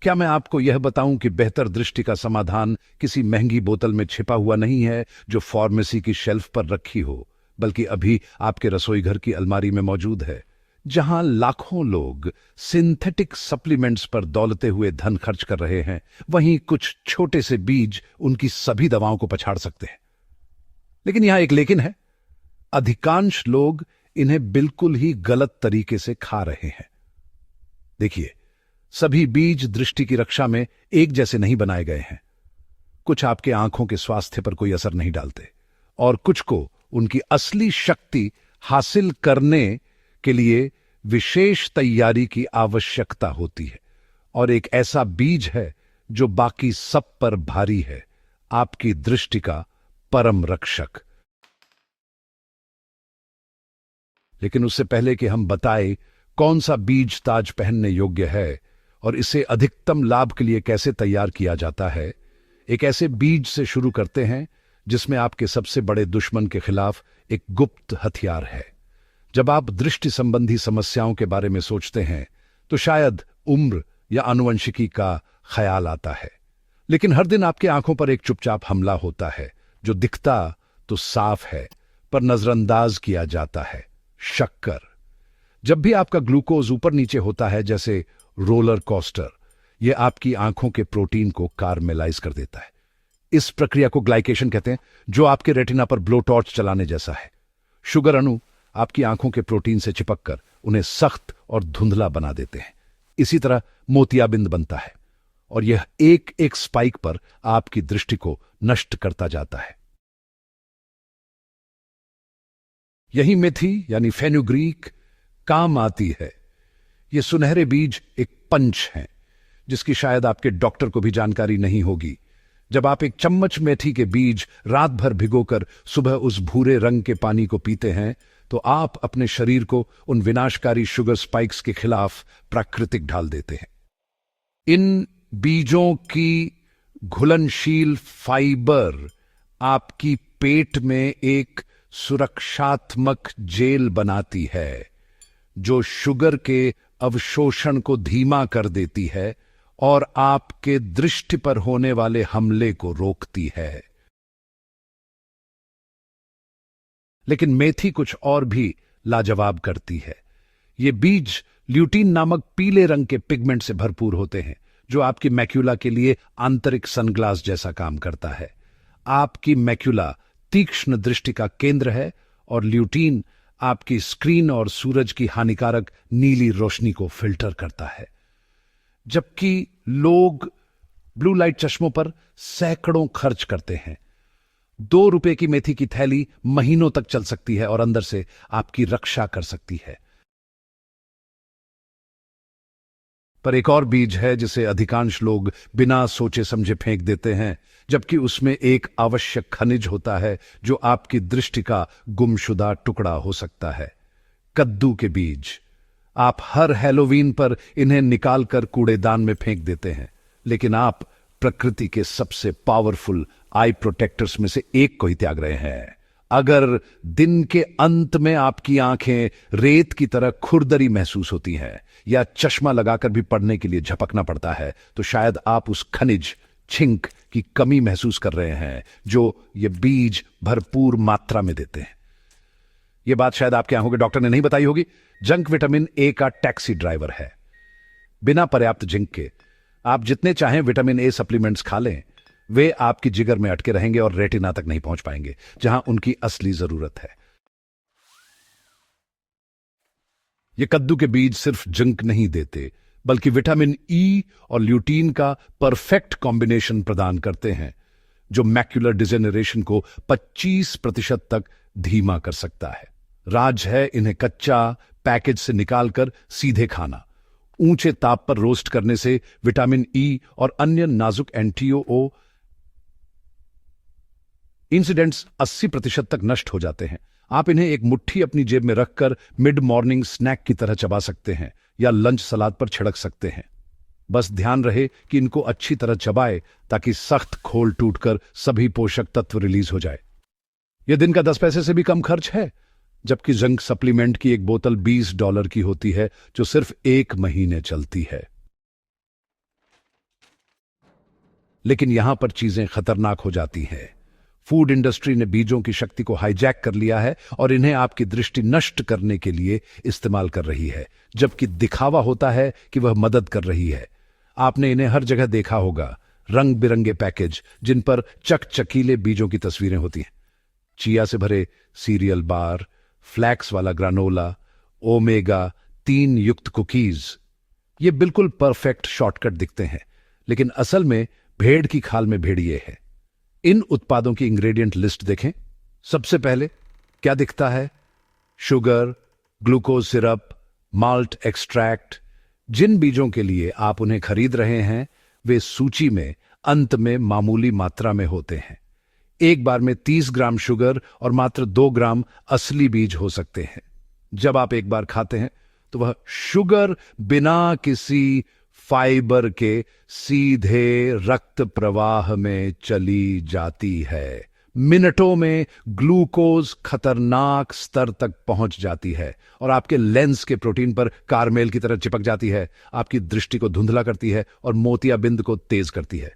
क्या मैं आपको यह बताऊं कि बेहतर दृष्टि का समाधान किसी महंगी बोतल में छिपा हुआ नहीं है जो फार्मेसी की शेल्फ पर रखी हो, बल्कि अभी आपके रसोई घर की अलमारी में मौजूद है। जहां लाखों लोग सिंथेटिक सप्लीमेंट्स पर दौलते हुए धन खर्च कर रहे हैं, वहीं कुछ छोटे से बीज उनकी सभी दवाओं को पछाड़ सकते हैं। लेकिन यहां एक लेकिन है, अधिकांश लोग इन्हें बिल्कुल ही गलत तरीके से खा रहे हैं। देखिए, सभी बीज दृष्टि की रक्षा में एक जैसे नहीं बनाए गए हैं। कुछ आपके आंखों के स्वास्थ्य पर कोई असर नहीं डालते और कुछ को उनकी असली शक्ति हासिल करने के लिए विशेष तैयारी की आवश्यकता होती है। और एक ऐसा बीज है जो बाकी सब पर भारी है, आपकी दृष्टि का परम रक्षक। लेकिन उससे पहले कि हम बताएं कौन सा बीज ताज पहनने योग्य है और इसे अधिकतम लाभ के लिए कैसे तैयार किया जाता है, एक ऐसे बीज से शुरू करते हैं जिसमें आपके सबसे बड़े दुश्मन के खिलाफ एक गुप्त हथियार है। जब आप दृष्टि संबंधी समस्याओं के बारे में सोचते हैं तो शायद उम्र या आनुवंशिकी का ख्याल आता है, लेकिन हर दिन आपकी आंखों पर एक चुपचाप हमला होता है जो दिखता तो साफ है पर नजरअंदाज किया जाता है। शक्कर। जब भी आपका ग्लूकोज ऊपर नीचे होता है जैसे रोलर कोस्टर, यह आपकी आंखों के प्रोटीन को कारमेलाइज कर देता है। इस प्रक्रिया को ग्लाइकेशन कहते हैं, जो आपके रेटिना पर ब्लो टॉर्च चलाने जैसा है। शुगर अणु आपकी आंखों के प्रोटीन से चिपककर उन्हें सख्त और धुंधला बना देते हैं। इसी तरह मोतियाबिंद बनता है और यह एक एक स्पाइक पर आपकी दृष्टि को नष्ट करता जाता है। यही मेथी यानी फेनुग्रीक काम आती है। ये सुनहरे बीज एक पंच हैं जिसकी शायद आपके डॉक्टर को भी जानकारी नहीं होगी। जब आप एक चम्मच मेथी के बीज रात भर भिगोकर सुबह उस भूरे रंग के पानी को पीते हैं तो आप अपने शरीर को उन विनाशकारी शुगर स्पाइक्स के खिलाफ प्राकृतिक ढाल देते हैं। इन बीजों की घुलनशील फाइबर आपकी पेट में एक सुरक्षात्मक जेल बनाती है जो शुगर के अवशोषण को धीमा कर देती है और आपके दृष्टि पर होने वाले हमले को रोकती है। लेकिन मेथी कुछ और भी लाजवाब करती है। ये बीज ल्यूटीन नामक पीले रंग के पिगमेंट से भरपूर होते हैं जो आपकी मैक्यूला के लिए आंतरिक सनग्लास जैसा काम करता है। आपकी मैक्यूला तीक्ष्ण दृष्टि का केंद्र है और ल्यूटीन आपकी स्क्रीन और सूरज की हानिकारक नीली रोशनी को फिल्टर करता है। जबकि लोग ब्लू लाइट चश्मों पर सैकड़ों खर्च करते हैं, 2 रुपए की मेथी की थैली महीनों तक चल सकती है और अंदर से आपकी रक्षा कर सकती है। पर एक और बीज है जिसे अधिकांश लोग बिना सोचे समझे फेंक देते हैं, जबकि उसमें एक आवश्यक खनिज होता है जो आपकी दृष्टि का गुमशुदा टुकड़ा हो सकता है। कद्दू के बीज। आप हर हैलोवीन पर इन्हें निकालकर कूड़ेदान में फेंक देते हैं, लेकिन आप प्रकृति के सबसे पावरफुल आई प्रोटेक्टर्स में से एक को ही त्याग रहे हैं। अगर दिन के अंत में आपकी आंखें रेत की तरह खुरदरी महसूस होती हैं या चश्मा लगाकर भी पढ़ने के लिए झपकना पड़ता है, तो शायद आप उस खनिज छिंक की कमी महसूस कर रहे हैं जो ये बीज भरपूर मात्रा में देते हैं। यह बात शायद आपके आंखों के डॉक्टर ने नहीं बताई होगी। जंक विटामिन ए का टैक्सी ड्राइवर है। बिना पर्याप्त जिंक के आप जितने चाहें विटामिन ए सप्लीमेंट्स खा लें, वे आपकी जिगर में अटके रहेंगे और रेटिना तक नहीं पहुंच पाएंगे जहां उनकी असली जरूरत है। ये कद्दू के बीज सिर्फ जिंक नहीं देते, बल्कि विटामिन ई और ल्यूटीन का परफेक्ट कॉम्बिनेशन प्रदान करते हैं जो मैक्यूलर डिजेनरेशन को 25% तक धीमा कर सकता है। राज है इन्हें कच्चा पैकेज से निकालकर सीधे खाना। ऊंचे ताप पर रोस्ट करने से विटामिन ई और अन्य नाजुक एंटीओ इंसिडेंट्स 80% तक नष्ट हो जाते हैं। आप इन्हें एक मुट्ठी अपनी जेब में रखकर मिड मॉर्निंग स्नैक की तरह चबा सकते हैं या लंच सलाद पर छिड़क सकते हैं। बस ध्यान रहे कि इनको अच्छी तरह चबाए ताकि सख्त खोल टूटकर सभी पोषक तत्व रिलीज हो जाए। यह दिन का 10 पैसे से भी कम खर्च है, जबकि जिंक सप्लीमेंट की एक बोतल $20 की होती है जो सिर्फ 1 महीने चलती है। लेकिन यहां पर चीजें खतरनाक हो जाती हैं। फूड इंडस्ट्री ने बीजों की शक्ति को हाईजैक कर लिया है और इन्हें आपकी दृष्टि नष्ट करने के लिए इस्तेमाल कर रही है, जबकि दिखावा होता है कि वह मदद कर रही है। आपने इन्हें हर जगह देखा होगा, रंग बिरंगे पैकेज जिन पर चकचकीले बीजों की तस्वीरें होती हैं। चिया से भरे सीरियल बार, फ्लैक्स वाला ग्रानोला, ओमेगा 3 युक्त कुकीज, ये बिल्कुल परफेक्ट शॉर्टकट दिखते हैं, लेकिन असल में भेड़ की खाल में भेड़िए है। इन उत्पादों की इंग्रेडिएंट लिस्ट देखें। सबसे पहले क्या दिखता है? Sugar, glucose syrup, malt extract. जिन बीजों के लिए आप उन्हें खरीद रहे हैं वे सूची में अंत में मामूली मात्रा में होते हैं। एक बार में 30 ग्राम शुगर और मात्र 2 ग्राम असली बीज हो सकते हैं। जब आप एक बार खाते हैं तो वह शुगर बिना किसी फाइबर के सीधे रक्त प्रवाह में चली जाती है। मिनटों में ग्लूकोज खतरनाक स्तर तक पहुंच जाती है और आपके लेंस के प्रोटीन पर कारमेल की तरह चिपक जाती है, आपकी दृष्टि को धुंधला करती है और मोतियाबिंद को तेज करती है।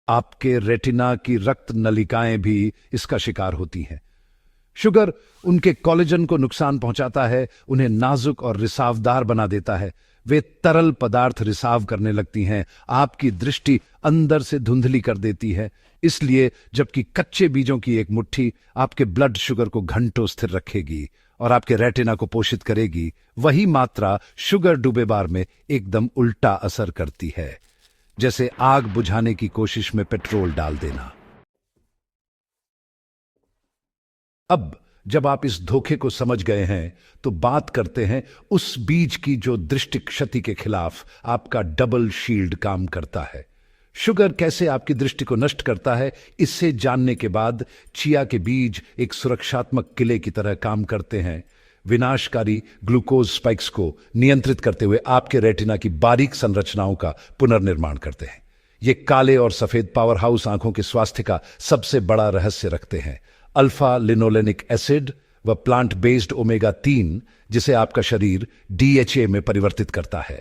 आपके रेटिना की रक्त नलिकाएं भी इसका शिकार होती हैं। शुगर उनके कोलेजन को नुकसान पहुंचाता है, उन्हें नाजुक और रिसावदार बना देता है। वे तरल पदार्थ रिसाव करने लगती हैं, आपकी दृष्टि अंदर से धुंधली कर देती है। इसलिए जबकि कच्चे बीजों की एक मुट्ठी आपके ब्लड शुगर को घंटों स्थिर रखेगी और आपके रेटिना को पोषित करेगी, वही मात्रा शुगर डूबे बार में एकदम उल्टा असर करती है, जैसे आग बुझाने की कोशिश में पेट्रोल डाल देना। अब जब आप इस धोखे को समझ गए हैं तो बात करते हैं उस बीज की जो दृष्टि क्षति के खिलाफ आपका डबल शील्ड काम करता है। शुगर कैसे आपकी दृष्टि को नष्ट करता है, इससे जानने के बाद चिया के बीज एक सुरक्षात्मक किले की तरह काम करते हैं। विनाशकारी ग्लूकोज स्पाइक्स को नियंत्रित करते हुए आपके रेटिना की बारीक संरचनाओं का पुनर्निर्माण करते हैं। ये काले और सफेद पावर हाउस आंखों के स्वास्थ्य का सबसे बड़ा रहस्य रखते हैं। अल्फा लिनोलेनिक एसिड व प्लांट बेस्ड ओमेगा 3, जिसे आपका शरीर DHA में परिवर्तित करता है।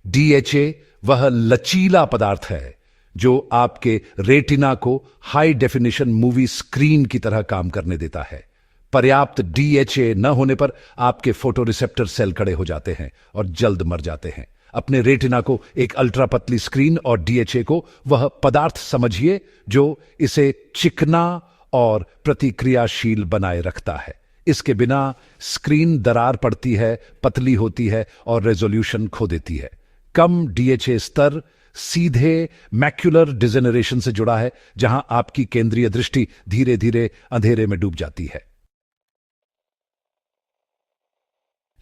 DHA वह लचीला पदार्थ है जो आपके रेटिना को हाई डेफिनेशन मूवी स्क्रीन की तरह काम करने देता है। पर्याप्त DHA न होने पर आपके फोटोरिसेप्टर सेल खड़े हो जाते हैं और जल्द मर जाते हैं। अपने रेटिना को एक अल्ट्रा पतली स्क्रीन और DHA को वह पदार्थ समझिए जो इसे चिकना और प्रतिक्रियाशील बनाए रखता है। इसके बिना स्क्रीन दरार पड़ती है, पतली होती है और रेजोल्यूशन खो देती है। कम DHA स्तर सीधे मैक्युलर डिजेनरेशन से जुड़ा है, जहां आपकी केंद्रीय दृष्टि धीरे धीरे अंधेरे में डूब जाती है।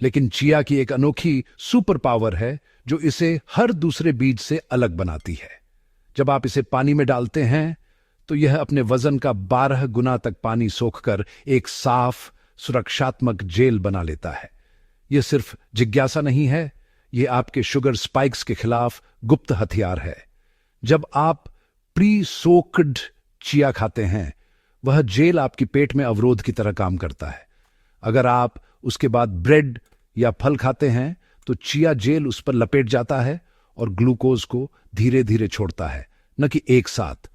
लेकिन चिया की एक अनोखी सुपर पावर है जो इसे हर दूसरे बीज से अलग बनाती है। जब आप इसे पानी में डालते हैं तो यह अपने वजन का 12 गुना तक पानी सोखकर एक साफ सुरक्षात्मक जेल बना लेता है। यह सिर्फ जिज्ञासा नहीं है, यह आपके शुगर स्पाइक्स के खिलाफ गुप्त हथियार है। जब आप प्री सोक्ड चिया खाते हैं, वह जेल आपकी पेट में अवरोध की तरह काम करता है। अगर आप उसके बाद ब्रेड या फल खाते हैं तो चिया जेल उस पर लपेट जाता है और ग्लूकोज को धीरे धीरे छोड़ता है, न कि एक साथ।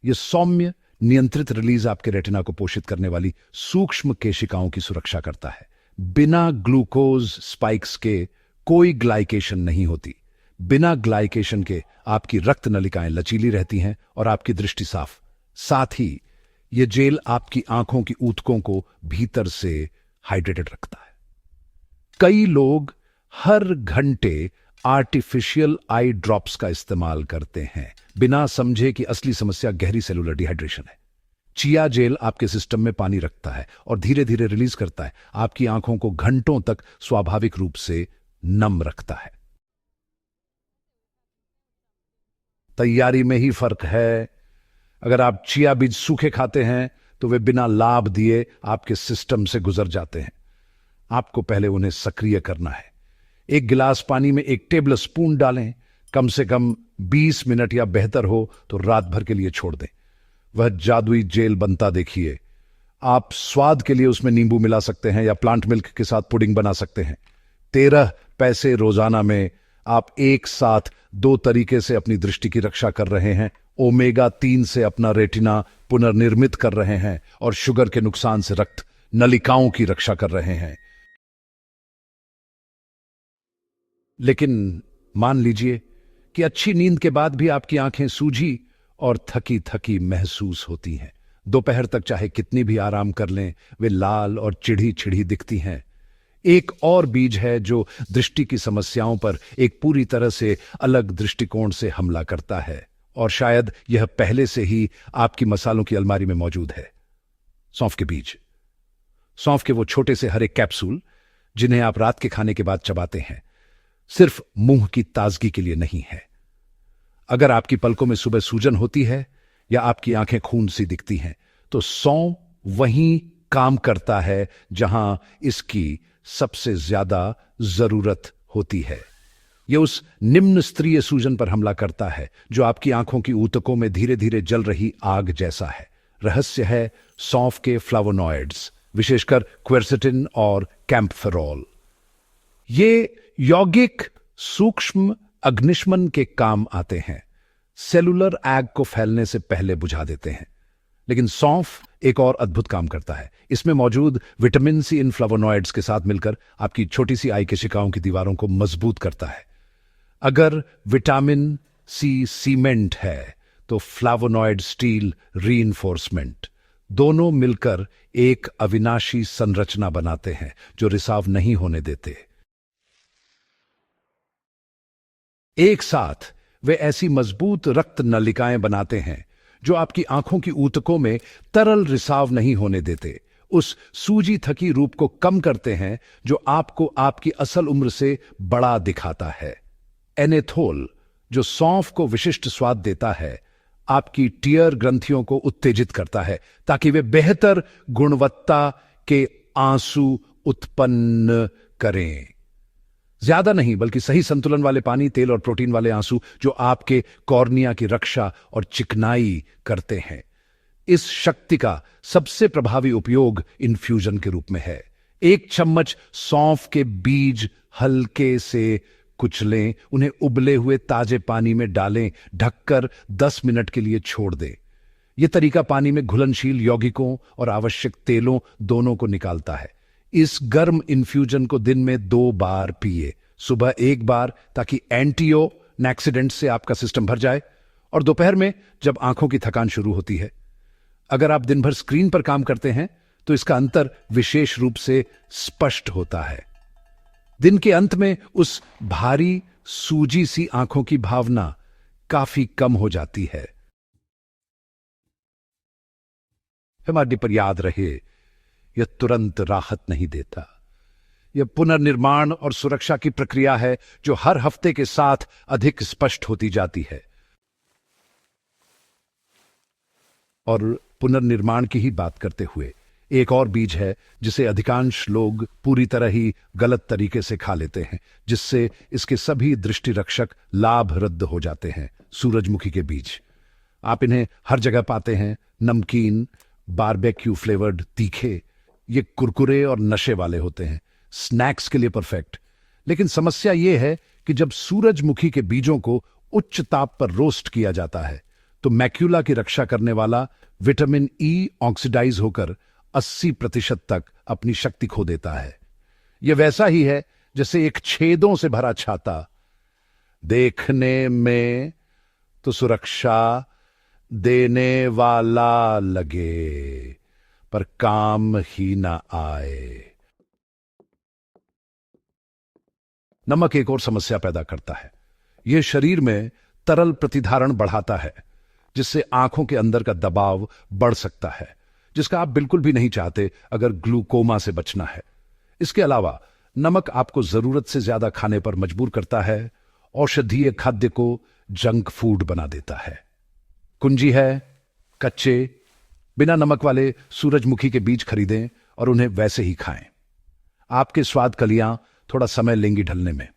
यह सौम्य नियंत्रित रिलीज आपके रेटिना को पोषित करने वाली सूक्ष्म केशिकाओं की सुरक्षा करता है। बिना ग्लूकोज स्पाइक्स के कोई ग्लाइकेशन नहीं होती। बिना ग्लाइकेशन के आपकी रक्त नलिकाएं लचीली रहती हैं और आपकी दृष्टि साफ। साथ ही यह जेल आपकी आंखों की ऊतकों को भीतर से हाइड्रेटेड रखता है। कई लोग हर घंटे आर्टिफिशियल आई ड्रॉप्स का इस्तेमाल करते हैं, बिना समझे कि असली समस्या गहरी सेलुलर डिहाइड्रेशन है। चिया जेल आपके सिस्टम में पानी रखता है और धीरे धीरे रिलीज करता है, आपकी आंखों को घंटों तक स्वाभाविक रूप से नम रखता है। तैयारी में ही फर्क है। अगर आप चिया बीज सूखे खाते हैं तो वे बिना लाभ दिए आपके सिस्टम से गुजर जाते हैं। आपको पहले उन्हें सक्रिय करना है। एक गिलास पानी में 1 टेबल स्पून डालें, कम से कम 20 मिनट या बेहतर हो तो रात भर के लिए छोड़ दें। वह जादुई जेल बनता देखिए। आप स्वाद के लिए उसमें नींबू मिला सकते हैं या प्लांट मिल्क के साथ पुडिंग बना सकते हैं। 13 पैसे रोजाना में आप एक साथ दो तरीके से अपनी दृष्टि की रक्षा कर रहे हैं। ओमेगा 3 से अपना रेटिना पुनर्निर्मित कर रहे हैं और शुगर के नुकसान से रक्त नलिकाओं की रक्षा कर रहे हैं। लेकिन मान लीजिए कि अच्छी नींद के बाद भी आपकी आंखें सूजी और थकी थकी महसूस होती हैं। दोपहर तक चाहे कितनी भी आराम कर लें, वे लाल और चिढ़ी चिढ़ी दिखती हैं। एक और बीज है जो दृष्टि की समस्याओं पर एक पूरी तरह से अलग दृष्टिकोण से हमला करता है, और शायद यह पहले से ही आपकी मसालों की अलमारी में मौजूद है। सौंफ के बीज। सौंफ के वो छोटे से हरे कैप्सूल जिन्हें आप रात के खाने के बाद चबाते हैं, सिर्फ मुंह की ताजगी के लिए नहीं है। अगर आपकी पलकों में सुबह सूजन होती है या आपकी आंखें खून सी दिखती हैं, तो सौंफ वहीं काम करता है जहां इसकी सबसे ज्यादा जरूरत होती है। यह उस निम्न स्तरीय सूजन पर हमला करता है जो आपकी आंखों की ऊतकों में धीरे धीरे जल रही आग जैसा है। रहस्य है सौंफ के फ्लावोनॉइड्स, विशेषकर क्वेरसेटिन और कैम्फेरॉल। ये यौगिक सूक्ष्म अग्निशमन के काम आते हैं, सेलुलर आग को फैलने से पहले बुझा देते हैं। लेकिन सौंफ एक और अद्भुत काम करता है। इसमें मौजूद विटामिन सी इन फ्लावोनॉइड्स के साथ मिलकर आपकी छोटी सी आई केशिकाओं की दीवारों को मजबूत करता है। अगर विटामिन सी सीमेंट है तो फ्लावोनॉइड स्टील रीइंफोर्समेंट। दोनों मिलकर एक अविनाशी संरचना बनाते हैं जो रिसाव नहीं होने देते। एक साथ वे ऐसी मजबूत रक्त नलिकाएं बनाते हैं जो आपकी आंखों की ऊतकों में तरल रिसाव नहीं होने देते, उस सूजी थकी रूप को कम करते हैं जो आपको आपकी असल उम्र से बड़ा दिखाता है। एनेथोल, जो सौंफ को विशिष्ट स्वाद देता है, आपकी टीयर ग्रंथियों को उत्तेजित करता है ताकि वे बेहतर गुणवत्ता के आंसू उत्पन्न करें। ज्यादा नहीं बल्कि सही संतुलन वाले पानी, तेल और प्रोटीन वाले आंसू जो आपके कॉर्निया की रक्षा और चिकनाई करते हैं। इस शक्ति का सबसे प्रभावी उपयोग इन्फ्यूजन के रूप में है। एक चम्मच सौंफ के बीज हल्के से कुचलें, उन्हें उबले हुए ताजे पानी में डालें, ढककर 10 मिनट के लिए छोड़ दें। यह तरीका पानी में घुलनशील यौगिकों और आवश्यक तेलों दोनों को निकालता है। इस गर्म इन्फ्यूजन को दिन में 2 बार पिए, सुबह 1 बार ताकि एंटीओक्सीडेंट से आपका सिस्टम भर जाए, और दोपहर में जब आंखों की थकान शुरू होती है। अगर आप दिन भर स्क्रीन पर काम करते हैं तो इसका अंतर विशेष रूप से स्पष्ट होता है। दिन के अंत में उस भारी सूजी सी आंखों की भावना काफी कम हो जाती है। हमारी पर याद रहे, यह तुरंत राहत नहीं देता। यह पुनर्निर्माण और सुरक्षा की प्रक्रिया है जो हर हफ्ते के साथ अधिक स्पष्ट होती जाती है। और पुनर्निर्माण की ही बात करते हुए एक और बीज है जिसे अधिकांश लोग पूरी तरह ही गलत तरीके से खा लेते हैं, जिससे इसके सभी दृष्टि रक्षक लाभ रद्द हो जाते हैं। सूरजमुखी के बीज। आप इन्हें हर जगह पाते हैं, नमकीन, बारबेक्यू फ्लेवर्ड, तीखे। ये कुरकुरे और नशे वाले होते हैं, स्नैक्स के लिए परफेक्ट। लेकिन समस्या यह है कि जब सूरजमुखी के बीजों को उच्च ताप पर रोस्ट किया जाता है तो मैक्यूला की रक्षा करने वाला विटामिन ई ऑक्सीडाइज होकर 80% तक अपनी शक्ति खो देता है। यह वैसा ही है जैसे एक छेदों से भरा छाता। देखने में तो सुरक्षा देने वाला लगे पर काम ही ना आए। नमक एक और समस्या पैदा करता है। यह शरीर में तरल प्रतिधारण बढ़ाता है, जिससे आंखों के अंदर का दबाव बढ़ सकता है, जिसका आप बिल्कुल भी नहीं चाहते अगर ग्लूकोमा से बचना है। इसके अलावा नमक आपको जरूरत से ज्यादा खाने पर मजबूर करता है, औषधीय खाद्य को जंक फूड बना देता है। कुंजी है, कच्चे बिना नमक वाले सूरजमुखी के बीज खरीदें और उन्हें वैसे ही खाएं। आपके स्वाद कलियां थोड़ा समय लेंगी ढलने में,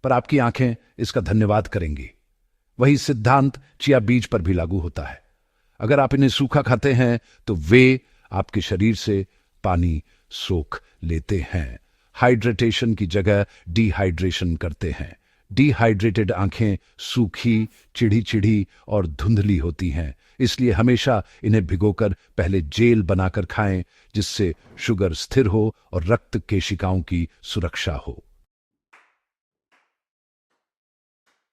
पर आपकी आंखें इसका धन्यवाद करेंगी। वही सिद्धांत चिया बीज पर भी लागू होता है। अगर आप इन्हें सूखा खाते हैं तो वे आपके शरीर से पानी सोख लेते हैं, हाइड्रेटेशन की जगह डिहाइड्रेशन करते हैं, डिहाइड्रेटेड आंखें सूखी, चिढ़ी चिढ़ी और धुंधली होती हैं, इसलिए हमेशा इन्हें भिगोकर पहले जेल बनाकर खाएं, जिससे शुगर स्थिर हो और रक्त केशिकाओं की सुरक्षा हो।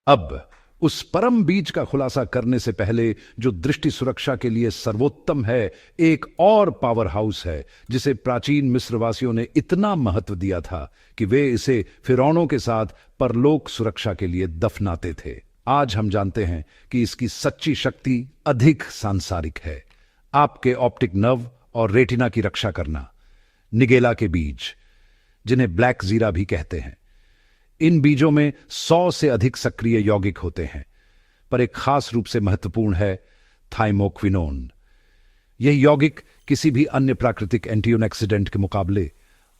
अब उस परम बीज का खुलासा करने से पहले जो दृष्टि सुरक्षा के लिए सर्वोत्तम है, एक और पावर हाउस है जिसे प्राचीन मिस्रवासियों ने इतना महत्व दिया था कि वे इसे फिरौनों के साथ परलोक सुरक्षा के लिए दफनाते थे। आज हम जानते हैं कि इसकी सच्ची शक्ति अधिक सांसारिक है, आपके ऑप्टिक नर्व और रेटिना की रक्षा करना। निगेला के बीज, जिन्हें ब्लैक जीरा भी कहते हैं, इन बीजों में 100 से अधिक सक्रिय यौगिक होते हैं, पर एक खास रूप से महत्वपूर्ण है थाइमोक्विनोन। यह यौगिक किसी भी अन्य प्राकृतिक एंटीऑक्सीडेंट के मुकाबले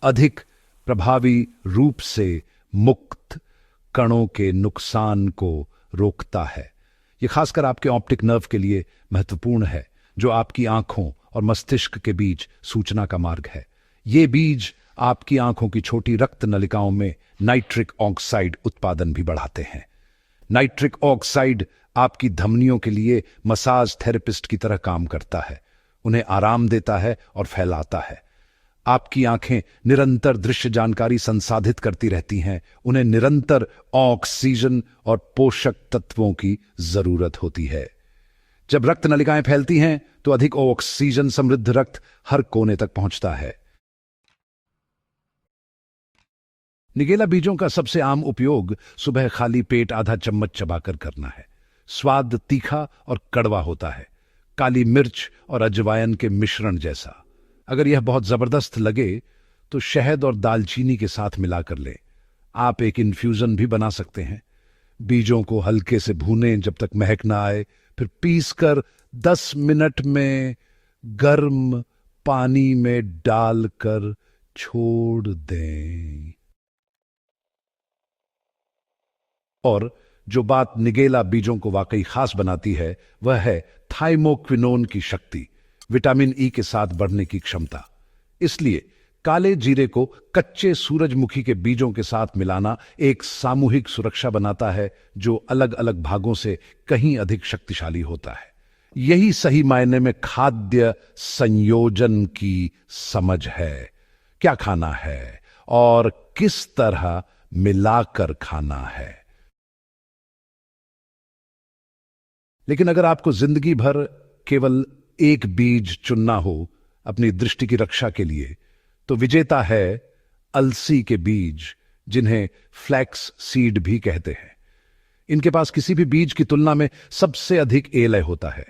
अधिक प्रभावी रूप से मुक्त कणों के नुकसान को रोकता है। यह खासकर आपके ऑप्टिक नर्व के लिए महत्वपूर्ण है, जो आपकी आंखों और मस्तिष्क के बीच सूचना का मार्ग है। ये बीज आपकी आंखों की छोटी रक्त नलिकाओं में नाइट्रिक ऑक्साइड उत्पादन भी बढ़ाते हैं। नाइट्रिक ऑक्साइड आपकी धमनियों के लिए मसाज थेरेपिस्ट की तरह काम करता है, उन्हें आराम देता है और फैलाता है। आपकी आंखें निरंतर दृश्य जानकारी संसाधित करती रहती हैं, उन्हें निरंतर ऑक्सीजन और पोषक तत्वों की जरूरत होती है। जब रक्त नलिकाएं फैलती हैं तो अधिक ऑक्सीजन समृद्ध रक्त हर कोने तक पहुंचता है। निगेला बीजों का सबसे आम उपयोग सुबह खाली पेट आधा चम्मच चबाकर करना है। स्वाद तीखा और कड़वा होता है, काली मिर्च और अजवाइन के मिश्रण जैसा। अगर यह बहुत जबरदस्त लगे तो शहद और दालचीनी के साथ मिलाकर लें। आप एक इन्फ्यूजन भी बना सकते हैं। बीजों को हल्के से भूनें जब तक महक ना आए, फिर पीसकर 10 मिनट में गर्म पानी में डालकर छोड़ दें। और जो बात निगेला बीजों को वाकई खास बनाती है वह है थाइमोक्विनोन की शक्ति, विटामिन ई के साथ बढ़ने की क्षमता। इसलिए काले जीरे को कच्चे सूरजमुखी के बीजों के साथ मिलाना एक सामूहिक सुरक्षा बनाता है, जो अलग अलग भागों से कहीं अधिक शक्तिशाली होता है। यही सही मायने में खाद्य संयोजन की समझ है। क्या खाना है और किस तरह मिलाकर खाना है। लेकिन अगर आपको जिंदगी भर केवल एक बीज चुनना हो अपनी दृष्टि की रक्षा के लिए, तो विजेता है अलसी के बीज, जिन्हें फ्लैक्स सीड भी कहते हैं। इनके पास किसी भी बीज की तुलना में सबसे अधिक एलय होता है।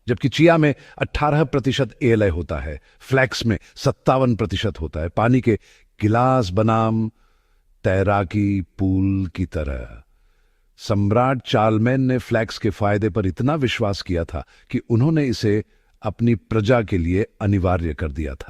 जबकि चिया में 18% एलय होता है, फ्लैक्स में 57% होता है। पानी के गिलास बनाम तैराकी पूल की तरह। सम्राट चार्लमैन ने फ्लैक्स के फायदे पर इतना विश्वास किया था कि उन्होंने इसे अपनी प्रजा के लिए अनिवार्य कर दिया था।